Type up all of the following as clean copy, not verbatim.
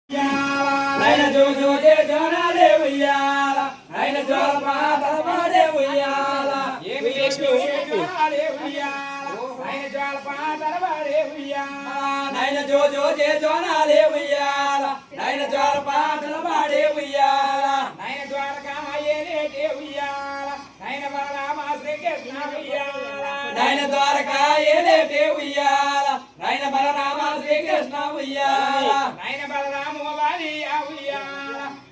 నైన జోజో జే జోనాలే ఉయ్యాల నైన జోల పాటల పాడే ఉయ్యాల ఏమి లక్ష్మి జోనాలే ఉయ్యాల నైన జోల పాటల పాడే ఉయ్యాల నైన జోజో జే జోనాలే ఉయ్యాల నైన జోల పాటల పాడే ఉయ్యాల నైన జోల కాయలే దే ఉయ్యాల నైన బలరామ శ్రీకృష్ణ ఉయ్యాల నైన ద్వారకాయలే దే ఉయ్యాల నైన బలరామ శ్రీకృష్ణ ఉయ్యాల నైన బలరామ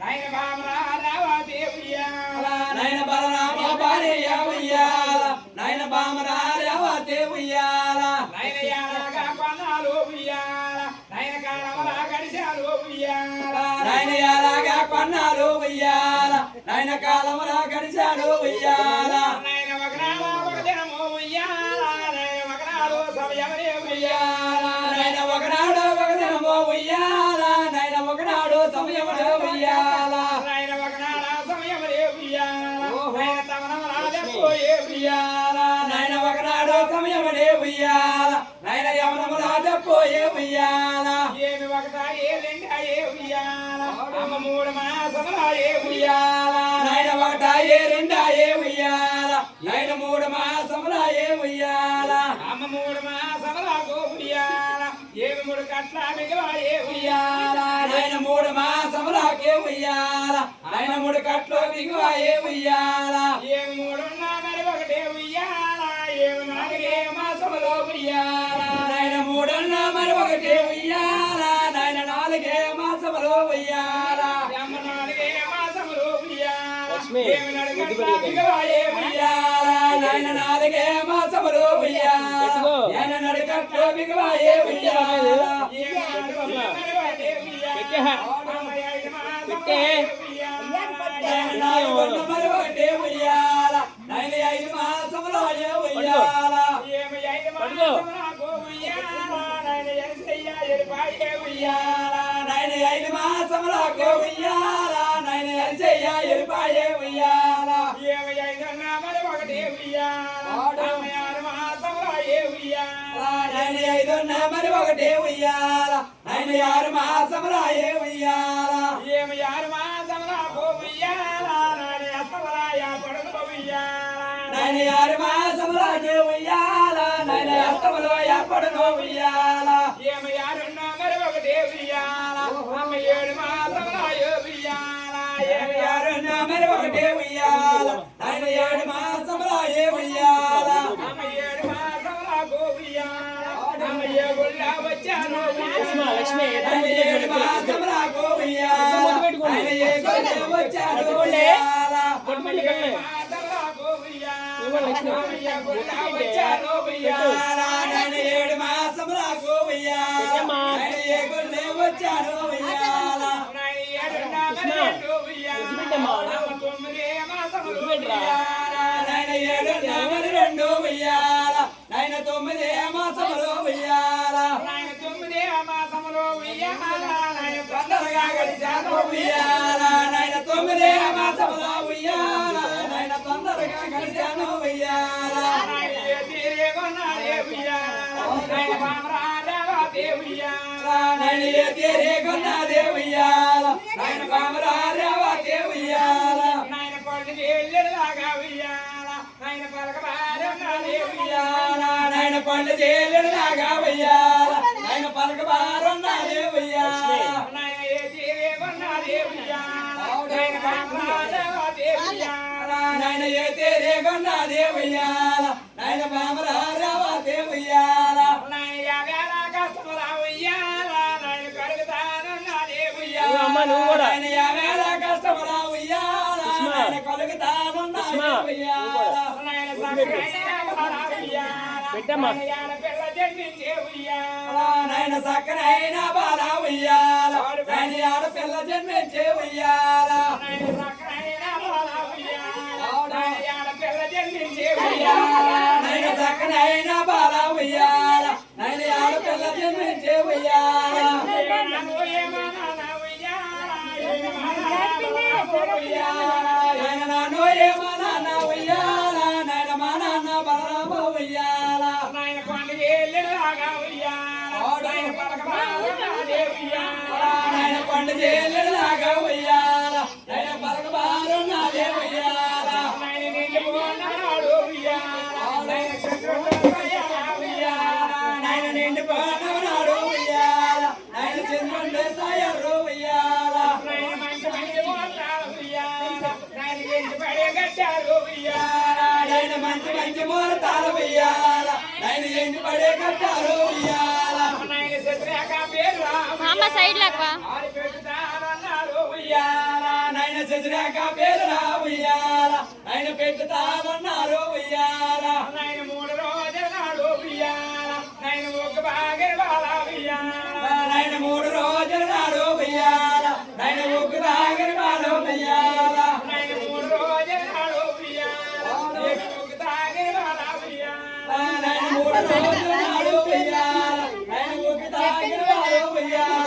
నైన బామరారావతి ఉయ్యాల నైన బలరామ భార్య ఉయ్యాల నైన బామరారావతి ఉయ్యాల నైన యాలగా కొన్నాలు ఉయ్యాల నైన కాలమలా గడిచాలు ఉయ్యాల నైన యాలగా కొన్నాలు ఉయ్యాల నైన కాలమలా గడిచాలు ఉయ్యాల నైన ఒకనాడు ఒక దినము ఉయ్యాల నైన ఒకనాడు సమయమనే ఉయ్యాల నైన ఒకనాడు ఒక దినము ఉయ్యాల నైన ఒకనాడు సమయమనే ఉయ్యాల నైన ఒకనాడు సమయమనే ఉయ్యాల నైన తమనమరాజ పోయే ఉయ్యాల నైన ఒకనాడు సమయమనే ఉయ్యాల నైన యమనమరాజ పోయే ఉయ్యాల ఏమి ఒకట ఏ రెండా ఏ ఉయ్యాల అమ్మ మూడు మాసములాయే ఉయ్యాల నైన ఒకట ఏ రెండా ఏ ఉయ్యాల నైన మూడు మాసములాయే ఉయ్యాల అమ్మ మూడు మాసములాగో ఉయ్యాల ఏమి మూడు కట్ల మిగవాయే ఉయ్యాల నైన మూడు మాసములాగే ఉయ్యాల నైన మూడు కట్లు మిగవాయే ఉయ్యాల ఏమి మూడున్నా మరి ఒకటే ఉయ్యాల ఏమి నాలుగే మాసములో ఉయ్యాల నైన మూడున్నా మరి ఒకటే ఉయ్యాల నైన నాలుగే మాసములో ఉయ్యాల అమ్మ నాలుగే మాసములో ఉయ్యాల ఏమి నడుగట్ల మిగవాయే ఉయ్యాల నైన నాలుగే మాసములో ఉయ్యాల నైన నడుగట్ల మిగవాయే ఉయ్యాల నైన ఐదు మాసములో ఉయ్యాల ఏమి ఐదు మాసములకు ఉయ్యాల నైన ఎరిసయ్య ఎరిపాయే ఉయ్యాల నైన ఐదు మాసములకు ఉయ్యాల నైన ఎరిసయ్య ఎరిపాయే ఉయ్యాల ఏమి ఐదున్నా మరి ఒకటి ఉయ్యాల ఆరు మాసములో ఏ ఉయ్యాల నైన ఐదున్నా మరి ఒకటి ఉయ్యాల నైన ఆరు మాసములో ఏ ఉయ్యాల ఏమి ఆరు మాసములకు ఉయ్యాల నైన అస్తమరాయ పడుకు ఉయ్యాల నైన ఆరు మాసములో ఏ ఉయ్యాల నైన అస్తములో ఏర్పడును ఉయ్యాల ఏమి ఆరున్నా మరి ఒకటి ఉయ్యాల అమ్మ ఏడు మాసములో ఏ ఉయ్యాల ఏమి ఆరున్నా మరి ఒకటి ఉయ్యాల నైన ఏడు మాసములో ఏ ఉయ్యాల అమ్మ ఏడు మాసములకు ఉయ్యాల అమ్మ ఏ గుళ్ళ వచ్చాను లక్ష్మి ఏడు మాసములకు ఉయ్యాల నైన ఏ గుళ్ళ వచ్చాను ఉయ్యాల అమ్మ ఏడు మాసములకు ఉయ్యాల అమ్మ ఏ గుళ్ళ వచ్చాను ఉయ్యాల నైన ఏడు మాసములకు ఉయ్యాల నైన ఏ గుళ్ళ వచ్చాను ఉయ్యాల నైన ఏడున్నా మరి రెండు ఉయ్యాల అమ్మ తొమ్మిది మాసములు ఉయ్యాల నైన ఏడున్నా మరి రెండు ఉయ్యాల నైన తొమ్మిది మాసములు ఉయ్యాల నైన తొమ్మిది మాసములు ఉయ్యాల నైన తొందరగా గడిచాను ఉయ్యాల నైన తొమ్మిది మాసములు ఉయ్యాల నైన తొందరగా గడిచాను ఉయ్యాల నైన ఏ తీరే కొన్నాడే ఉయ్యాల నైన బామరారావతి ఉయ్యాల నైన ఏ తీరే కొన్నాడే ఉయ్యాల నైన బామరారావతి ఉయ్యాల నైన పళ్ళు జైలులాగా ఉయ్యాల నైన పలకబారున్నాడే ఉయ్యాల నైన పళ్ళు జైలులాగా ఉయ్యాల నైన పలకబారున్నాడే ఉయ్యాల నైన ఏ తీరే కొన్నాడే ఉయ్యాల నైన బామరారావతి ఉయ్యాల నైన ఏ తీరే కొన్నాడే ఉయ్యాల నైన బామరారావతి ఉయ్యాల నైన యావేళ కష్టములా ఉయ్యాల నైన కలుగుతానున్నాడే ఉయ్యాల నైన యావేళ కష్టములా ఉయ్యాల నైన కలుగుతానున్నాడే ఉయ్యాల నైన సకరైన ఉయ్యాల నైన పిల్ల జన్మించే ఉయ్యాల నైన సకరైన బాల ఉయ్యాల నైన ఆడపిల్ల జన్మించే ఉయ్యాల నైన సకరైన బాల ఉయ్యాల నైన ఆడపిల్ల జన్మించే ఉయ్యాల నైన సకరైన బాల ఉయ్యాల నైన ఆడపిల్ల జన్మించే ఉయ్యాల నన్ను ఏమన్నా ఉయ్యాల నైన నన్ను ఏమన్నా ఉయ్యాల నైన మా నాన్న బలరామ ఉయ్యాల నైన కొండకి ఉయ్యాల నైన పలకబారున్నాడే ఉయ్యాల నైన కొండ జేలులాగా ఉయ్యాల నైన పలకబారు నాదే ఉయ్యాల నైన నిండి పోనాడు ఉయ్యాల నైన చంద్రుడు ఉయ్యాల నైన నిండి పోనాడు ఉయ్యాల నైన చంద్రుడు సాయరు ఉయ్యాల నైన మంచి మంచి పోతాడు ఉయ్యాల నైన ఎండి పడే గట్టారు ఉయ్యాల నైన మంచి మంచి పోతాడు ఉయ్యాల నైన ఎండి పడే గట్టారు ఉయ్యాల నైన శత్రుక పేరు అమ్మ సైడ్ లాక్వా నైన శశిరేఖ పేరురా ఉయ్యాల నైన పెట్టుతానన్నారు ఉయ్యాల నైన 3 రోజుల నాడు ఉయ్యాల నైన ఒక బాగే బాల ఉయ్యాల నైన 3 రోజుల నాడు ఉయ్యాల నైన ఒక బాగే బాల ఉయ్యాల నైన 3 రోజుల నాడు ఉయ్యాల నైన ఒక బాగే బాల ఉయ్యాల నైన 3 రోజుల నాడు ఉయ్యాల నైన ఒక బాగే బాల ఉయ్యాల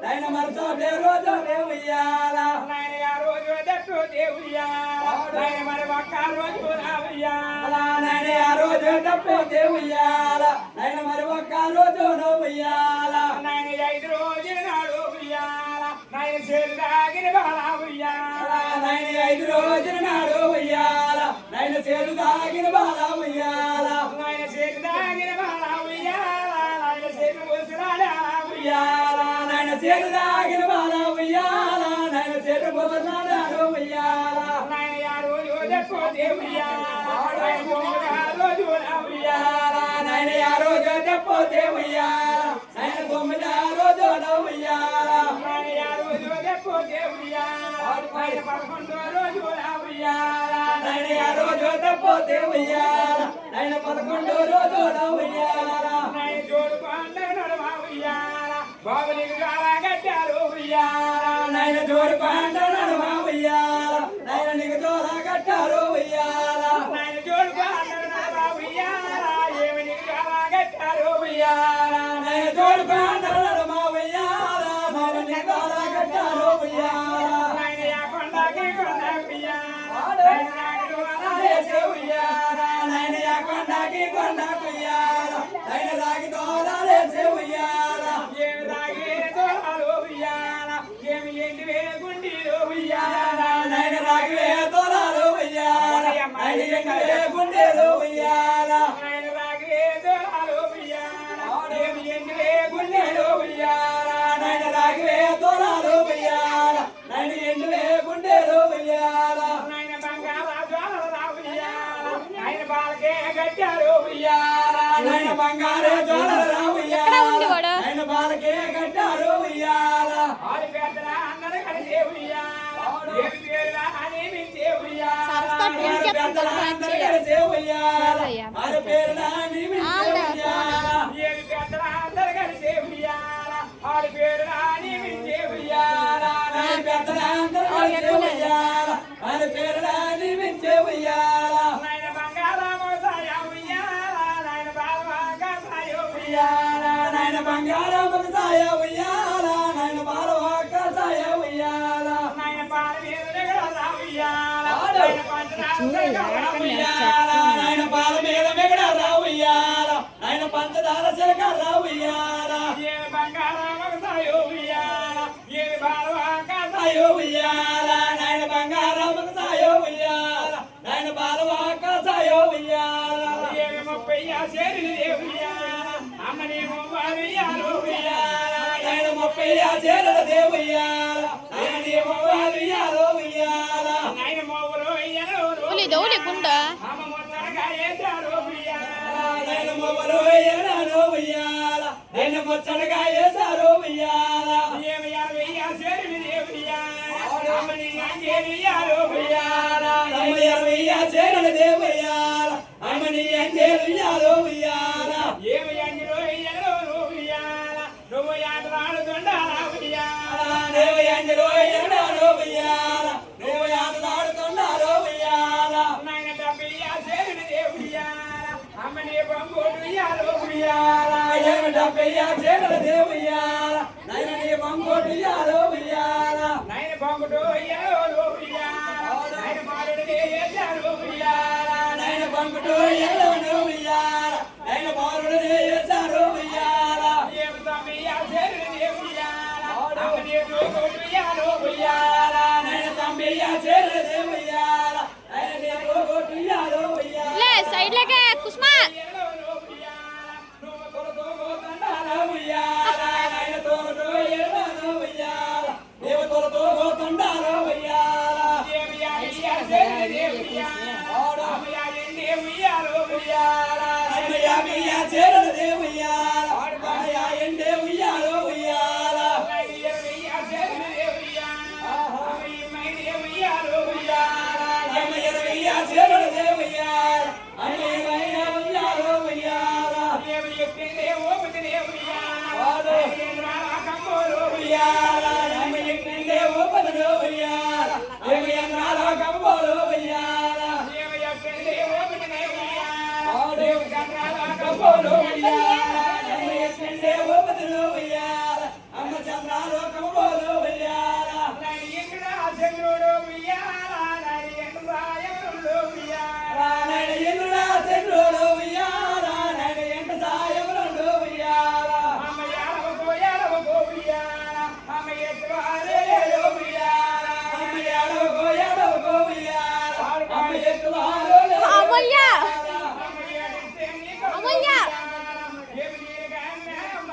నైన మరసో రోజు ఉయ్యాల నైన రోజు దట్టు దేవుయ్యాల నైన మరి ఒక్క రోజు ఉయ్యాల నైన రోజు తప్పు దేవుయ్యాల నైన మరి ఒక్క రోజు ఉయ్యాల నైన 5 రోజుల నాడు ఉయ్యాల నైన చేరు దాగిన బాల ఉయ్యాల నైన 5 రోజుల నాడు ఉయ్యాల నైన చేరు దాగిన బాల ఉయ్యాల నైన చేరు దాగిన బాల ఉయ్యాల నైన చేరు ముసలాడా ఉయ్యాల నైన చేరు దాగిన బాల ఉయ్యాల నైన చేరు ముసలాడా ఉయ్యాల నైన 6 రోజు దక్కు దేవుయ్యాల నైన 9 రోజు ఉయ్యాల నైన 6 రోజు దక్కు దేవుయ్యాల నైన 9 రోజు ఉయ్యాల నైన 6 రోజు దక్కు దేవుయ్యాల నైన 11 రోజు ఉయ్యాల నైన 6 రోజు దక్కు దేవుయ్యాల నైన 11 రోజు ఉయ్యాల నైన జోడు పండుగ నడవ ఉయ్యాల బాబులికి చాలా కట్టారు ఉయ్యాల నైన జోడు పండుగ నడవ ఉయ్యాల నైన నీకు జోడ కట్టారు ఉయ్యాల నైన జోడు పండుగ నడవ ఉయ్యాల ఏమి నీకు చాలా కట్టారు ఉయ్యాల నైన జోడు పండుగ నడవ ఉయ్యాల నైన నీకు చాలా కట్టారు ఉయ్యాల నైన యా కొండకి కొండ ఉయ్యాల నైన రాగి దోరాలేసే ఉయ్యాల నైన యా కొండకి కొండ ఉయ్యాల నైన రాగి దోరాలేసే ఉయ్యాల ఏమి రాగి దోరాలు ఉయ్యాల ఏమి ఎండివే గుండీలు ఉయ్యాల నైన రాగివే దోరాలు ఉయ్యాల నైన ఎండివే గుండీలు ఉయ్యాల నైన రాగివే దోరాలు ఉయ్యాల ఏమి ఎండివే గుండీలు ఉయ్యాల నైన రాగివే దోరాలు ఉయ్యాల నైన ఎండివే గుండీలు ఉయ్యాల నైన బంగాళ జ్వాలల ఉయ్యాల నైన బాలకే గట్టారు ఉయ్యాల నైన బంగాళ జ్వాలల ఉయ్యాల నైన బాలకే గట్టారు ఉయ్యాల ఆడి పెద్దల అందరూ కలిసే ఉయ్యాల ఏమి పేరులా అని మించే ఉయ్యాల పెద్దల అందరూ కలిసే ఉయ్యాల ఆడి పేరులా అని మించే ఉయ్యాల ఏమి పెద్దల అందరూ కలిసే ఉయ్యాల ఆడి పేరులా అని మించే ఉయ్యాల నైన పెద్దల అందరూ కలిసే ఉయ్యాల ఆడి పేరులా అని మించే ఉయ్యాల నైన బంగాళము సాయ ఉయ్యాల నైన బాలవాక సాయ ఉయ్యాల నైన బంగాళము సాయ ఉయ్యాల నైన బాలవాక సాయ ఉయ్యాల నైన పాల మీద ఉయ్యాల నైన పంచదార ఉయ్యాల నైన పాల మీద మెగడ ఉయ్యాల నైన పంచదార శేఖర ఉయ్యాల ఏమి బంగాళము సాయ ఉయ్యాల ఏమి బాలవాక సాయ ఉయ్యాల నైన బంగాళము సాయ ఉయ్యాల నైన బాలవాక సాయ ఉయ్యాల ఏమి 30 చేరి ఉయ్యాల అమ్మనేమో వారియాలు ఉయ్యాల నైన 30 చేరల దేవుయ్యాల నైనేమో వారియాలు ఉయ్యాల నైన మోవరు ఇయ్యను దౌలి గుండ అమ్మ మొత్తగా ఏసారు ఉయ్యాల నైన మోవరు ఇయ్యను ఉయ్యాల నైన మొత్తగా ఏసారు ఉయ్యాల ఏమి 60 చేరి దేవుయ్యాల అమ్మని అంజేలియాలు ఉయ్యాల అమ్మ 60 చేరల దేవుయ్యాల అమ్మని అంజేలియాలు ఉయ్యాల ఏమి అంజలో ఇయ్యను ఉయ్యాల నువ్వు ఆటలాడుతుండాలా ఉయ్యాల నువ్వు అంజలో ఇయ్యను ఉయ్యాల నువ్వు ఆటలాడుతుండాలో ఉయ్యాల నైన 70 చేరిన దేవుయ్యాల అమ్మని బొంగుడు ఇయ్యాలు ఉయ్యాల ఏమి పెయ్య చేరదే ఉయ్యాల నాయన నీ బంగోటి యాలో ఉయ్యాల నాయన బంగుడు అయ్యాలో ఉయ్యాల నాయన మారుడే ఎల్లారో ఉయ్యాల నాయన బంగుడు ఎల్లోను ఉయ్యాల నాయన మారుడే ఎల్లారో ఉయ్యాల ఏమి తమ్మియ చేరదే ఉయ్యాల అమ్మనే గోగోటు యాలో ఉయ్యాల నాయన తమ్మియ చేరదే ఉయ్యాల నాయన నీ బంగోటి యాలో ఉయ్యాల లే సైడ్ లేకే కుస్మా ఎల్లోను ఉయ్యాల నువ్వు కొరతో తండాల ఉయ్యాల నాయన తోరడు ఎల్లోను ఉయ్యాల దేవ తోరతో తండాల ఉయ్యాల ఏమి యాడియ చేరదే ఉయ్యాల అమ్మయ ఎండే ఉయ్యాలో ఉయ్యాల అమ్మయ మియ చేరదే ఉయ్యాల అమ్మయ ఎండే ఉయ్యాలో ఉయ్యాల నాయన ఎర్రయ్య చేరదే ఉయ్యాల అమ్మయ మైనే ఉయ్యాలో ఉయ్యాల అమ్మయ మియ చేరదే ఉయ్యాల అమ్మయ మియ ఉయ్యాలో ఉయ్యాల ఏమి ఎక్కిందే ఓపికనే ఉయ్యాల వాడు నాయన కమ్మోలో ఉయ్యాల అమ్మయ నిండే ఓపదలో ఉయ్యాల అమ్మయ నాలో కమ్మోలో ఉయ్యాల ఏమి ఎక్కిందే ఓపికనే ఉయ్యాల వాడు కన్నాల కమ్మోలో ఉయ్యాల అమ్మయ నిండే ఓపదలో ఉయ్యాల అమ్మ చంద్రాలో కమ్మోలో ఉయ్యాల నాయన ఎక్కడ చంద్రుడు ఉయ్యాల నాయన ఎండు రాయములు ఉయ్యాల నాయన ఇంద్రుడా చంద్రుడు ఉయ్యాల నాయన ఎంట సాయములు ఉయ్యాల అమ్మ యాడవకో ఉయ్యాల అమ్మ ఎత్తువారే ఉయ్యాల అమ్మ ఎడవకో ఉయ్యాల అమ్మ ఎత్తువాలో అమూల్య అమ్మ ఏడిస్తే నీకు అమూల్య ఏమి నీరుగానే అమ్మ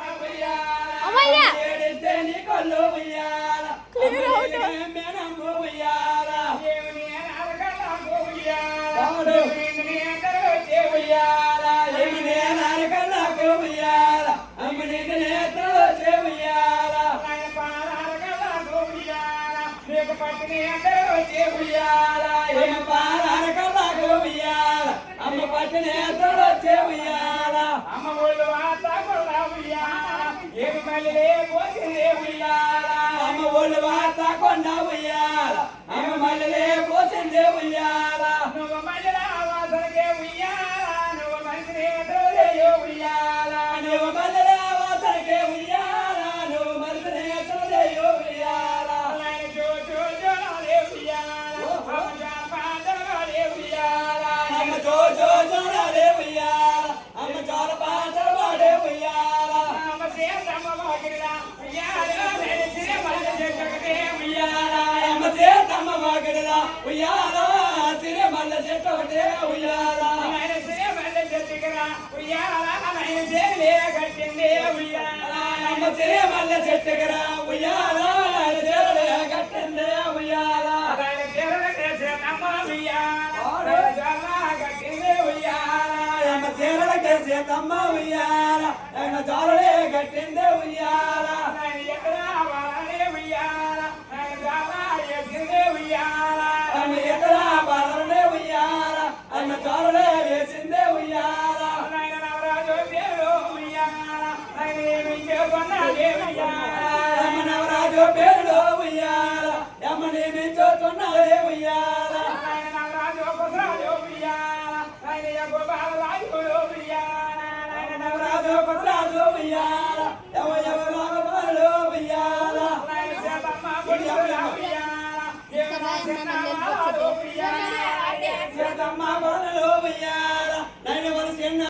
అమూల్య ఏడిస్తే నీ కళ్ళు ఉయ్యాల క్లియర్ అవుట్ మేనమ్మ ఉయ్యాల ఏమి నేను అడగలకు ఉయ్యాల వాడు నీ అందరూ వచ్చే ఉయ్యాల ఏమి నేనరకలకు ఉయ్యాల అమ్మ నిన్ను నేతలో ఉయ్యాల నాయన పాలనలకు ఉయ్యాల నీకు పట్టిని అందరూ వచ్చే ఉయ్యాల ఏమి పాలరకలకు ఉయ్యాల అమ్మ పట్టి నేతలో ఉయ్యాల అమ్మ ఒళ్ళు వాత కొల్ల ఉయ్యాల ఏమి మళ్ళీ పోసిందే ఉయ్యాల అమ్మ ఒళ్ళు వార్త కొండ ఉయ్యాల అమ్మ మల్లెలే పోసిందే ఉయ్యాల నువ్వు మళ్ళీ వాసనకే ఉయ్యాల నువ్వు మంచిని ఎదురయ్యో ఉయ్యాల నువ్వు మల్లెలే వాసనకే ఉయ్యాల నువ్వు మల్లెలే ఎత్తలేయో ఉయ్యాల నాయన జో జో జోనాలే ఉయ్యాల అమ్మ జాపాదలే ఉయ్యాల అమ్మ జో జో జోడాలే ఉయ్యాల అమ్మ జోల పాటలు పాడే ఉయ్యాల అమ్మ సేతమ్మ వాకిడిలా ఉయ్యాల నేను సిరి మళ్ళీ చెక్కటే ఉయ్యాల అమ్మ సేతమ్మ వాకిడిలా ఉయ్యాల సిరి మల్ల చెట్టు ఒకటే ఉయ్యాల నాయన సిరి మళ్ళీ చెట్టుకురా ఉయ్యాల నాయన సేలే కట్టిందే ఉయ్యాల అమ్మ సిరి మల్ల చెట్టుకురా ఉయ్యాల చెరలే కట్టిందే ఉయ్యాల నాయన సేలకే సేతమ్మ ఉయ్యాల నాయన జల్లా కట్టిందే ఉయ్యాల అమ్మ చీరలకే సీతమ్మ ఉయ్యాల ఆయన జాలలే కట్టిందే ఉయ్యాల నాయన ఎక్కడ వాలనే ఉయ్యాల నాయన జల్లా ఎసిందే ఉయ్యాల అమ్మ ఎక్కడ బాలనే ఉయ్యాల అన్న జాలలే వేసిందే ఉయ్యాల నాయన నవరాజు పేరు ఉయ్యాల నాయన ఏమి చేసుకున్నాడే ఉయ్యాల అమ్మ నవరాజు పేరులో ఉయ్యాల అమ్మ నేమి చూస్తున్నదే